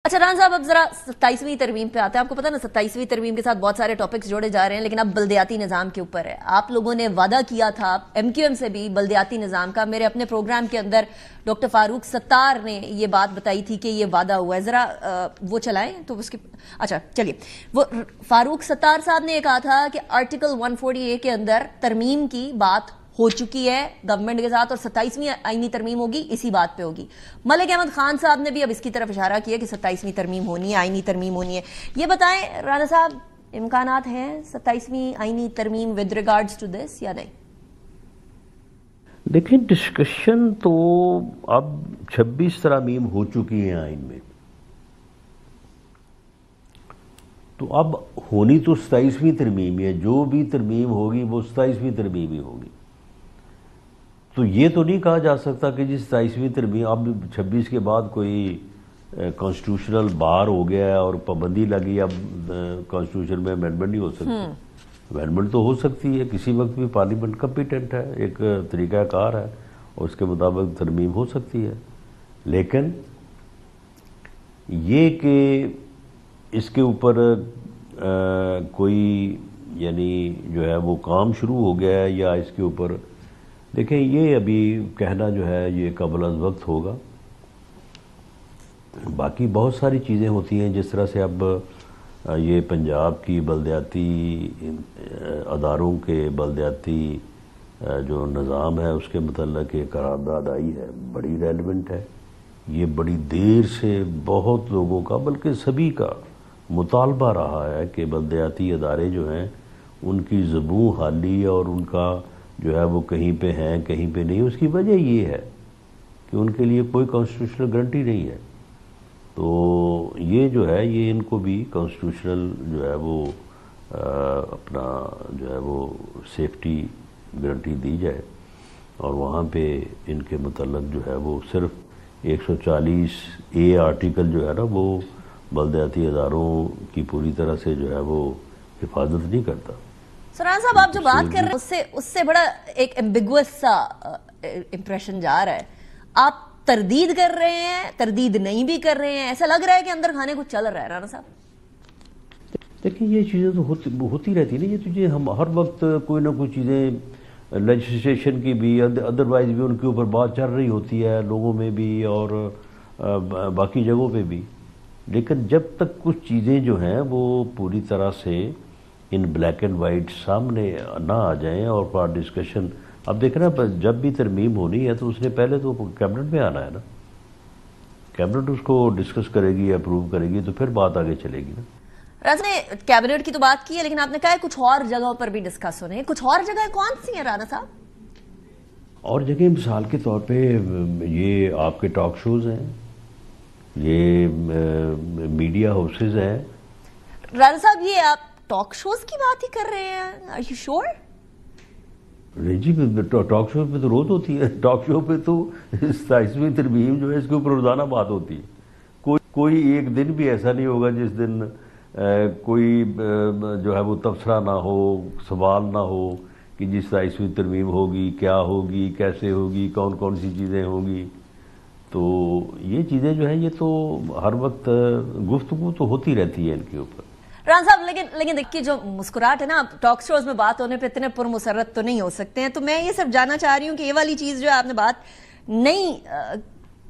اچھا ران صاحب اب ذرا 27ویں ترمیم پہ آتے ہیں. آپ کو پتا نا 27ویں ترمیم کے ساتھ بہت سارے ٹاپکس جوڑے جا رہے ہیں، لیکن اب بلدیاتی نظام کے اوپر ہے. آپ لوگوں نے وعدہ کیا تھا ایم کیو ایم سے بھی بلدیاتی نظام کا. میرے اپنے پروگرام کے اندر ڈاکٹر فاروق ستار نے یہ بات بتائی تھی کہ یہ وعدہ ہوا ہے. ذرا وہ چلائیں تو اس کی اچھا چلیے. وہ فاروق ستار صاحب نے یہ کہا تھا کہ آرٹیکل 140A کے اندر ترمیم کی بات ہو چکی ہے گورنمنٹ کے ساتھ، اور 27ویں آئینی ترمیم ہوگی اسی بات پہ ہوگی. ملک احمد خان صاحب نے بھی اب اس کی طرف اشارہ کیا کہ 27ویں ترمیم ہونی ہے، آئینی ترمیم ہونی ہے. یہ بتائیں رانا صاحب، امکانات ہیں 27ویں آئینی ترمیم ود ریگارڈز ٹو دس یا نہیں؟ دیکھیں ڈسکشن تو اب 26 ترامیم ہو چکی ہیں آئین میں، تو اب ہونی تو 27ویں ترمیم ہے. جو بھی ترمیم ہوگی وہ 27ویں ترمیم ہی ہوگی. تو یہ تو نہیں کہا جا سکتا کہ جی 27ویں ترمیم اب 26 کے بعد کوئی کانسٹیٹیوشنل بار ہو گیا ہے اور پابندی لگی اب کانسٹیٹیوشن میں امینڈمنٹ نہیں ہو سکتی. امینڈمنٹ تو ہو سکتی ہے، کسی وقت بھی پارلیمنٹ کمپیٹنٹ ہے، ایک طریقہ کار ہے اور اس کے مطابق ترمیم ہو سکتی ہے. لیکن یہ کہ اس کے اوپر کوئی یعنی جو ہے وہ کام شروع ہو گیا ہے یا اس کے اوپر، دیکھیں یہ ابھی کہنا جو ہے یہ قبل از وقت ہوگا. باقی بہت ساری چیزیں ہوتی ہیں، جس طرح سے اب یہ پنجاب کی بلدیاتی اداروں کے بلدیاتی جو نظام ہے اس کے متعلق ایک قرارداد آئی ہے، بڑی ریلیونٹ ہے. یہ بڑی دیر سے بہت لوگوں کا بلکہ سبھی کا مطالبہ رہا ہے کہ بلدیاتی ادارے جو ہیں ان کی زبوں حالی اور ان کا جو ہے وہ کہیں پہ ہیں کہیں پہ نہیں. اس کی وجہ یہ ہے کہ ان کے لیے کوئی کانسٹیٹیوشنل گارنٹی نہیں ہے. تو یہ جو ہے یہ ان کو بھی کانسٹیٹیوشنل جو ہے وہ اپنا جو ہے وہ سیفٹی گارنٹی دی جائے، اور وہاں پہ ان کے متعلق جو ہے وہ صرف 140A آرٹیکل جو ہے نا وہ بلدیاتی اداروں کی پوری طرح سے جو ہے وہ حفاظت نہیں کرتا. سران صاحب آپ جو بات کر رہے ہیں اس سے بڑا ایک ایمبیگوس سا امپریشن جا رہا ہے. آپ تردید کر رہے ہیں، تردید نہیں بھی کر رہے ہیں، ایسا لگ رہا ہے کہ اندر کھانے کچھ چل رہا ہے. رانا صاحب دیکھیں یہ چیزیں تو ہوتی رہتی نا، یہ تجھے ہم ہر وقت کوئی نہ کوئی چیزیں لیجسلیشن کی بھی ادروائز بھی ان کے اوپر بات چل رہی ہوتی ہے لوگوں میں بھی اور باقی جگہوں پہ بھی. لیکن جب تک کچھ چیزیں جو ہیں وہ پوری طرح سے ان بلیک اینڈ وائٹ سامنے نہ آ جائیں اور فار ڈسکشن، اب دیکھنا جب بھی ترمیم ہونی ہے تو اس نے پہلے تو کیبنٹ میں آنا ہے نا، کیبنٹ اس کو ڈسکس کرے گی، اپروو کرے گی، تو پھر بات آگے چلے گی نا. رانا نے کیبنٹ کی تو بات کی ہے، لیکن آپ نے کہا ہے کچھ اور جگہوں پر بھی ڈسکس ہونے ہیں. کچھ اور جگہیں کون سی ہیں رانا صاحب؟ اور جگہ مثال کے طور پہ یہ آپ کے ٹاک شوز ہیں، یہ میڈیا ہاؤسز ہیں. رانا صاحب یہ آپ ٹاک شوز کی بات ہی کر رہے ہیں؟ Are you sure؟ جی ٹاک شو پہ تو روز ہوتی ہے. ٹاک شو پہ تو 27ویں ترمیم جو ہے اس کے اوپر روزانہ بات ہوتی ہے. کوئی ایک دن بھی ایسا نہیں ہوگا جس دن کوئی جو ہے وہ تبصرہ نہ ہو، سوال نہ ہو کہ جس 27ویں ترمیم ہوگی، کیا ہوگی، کیسے ہوگی، کون کون سی چیزیں ہوں گی. تو یہ چیزیں جو ہیں یہ تو ہر وقت گفتگو تو ہوتی رہتی ہے ان کے اوپر. ران صاحب لیکن دیکھیے جو مسکراہٹ ہے نا، ٹاک شوز میں بات ہونے پہ اتنے پرمسرت تو نہیں ہو سکتے ہیں. تو میں یہ صرف جاننا چاہ رہی ہوں کہ یہ والی چیز جو ہے آپ نے بات نہیں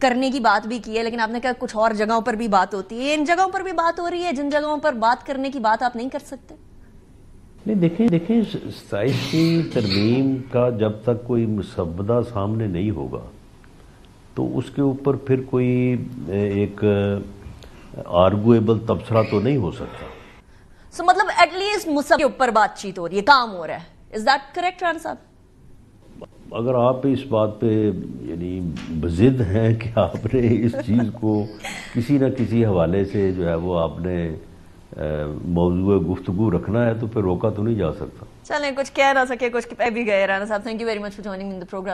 کرنے کی بات بھی کی ہے، لیکن آپ نے کہا کچھ اور جگہوں پر بھی بات ہوتی ہے. ان جگہوں پر بھی بات ہو رہی ہے جن جگہوں پر بات کرنے کی بات آپ نہیں کر سکتے؟ نہیں دیکھیں 27ویں ترمیم کا جب تک کوئی مسودہ سامنے نہیں ہوگا تو اس کے اوپر پھر کوئی ایک آرگویبل تبصرہ تو نہیں ہو سکتا. سو مطلب ایٹ لیسٹ مسودے کے اوپر بات چیت ہو رہی ہے، کام ہو رہا ہے. از دیٹ کریکٹ رانا صاحب؟ اگر آپ اس بات پہ یعنی بضد ہیں کہ آپ نے اس چیز کو کسی نہ کسی حوالے سے جو ہے وہ آپ نے موضوع گفتگو رکھنا ہے تو پھر روکا تو نہیں جا سکتا. چلیں کچھ کہہ نہ سکے، کچھ کہہ بھی گئے. رانا صاحب thank you very much for joining in the programme.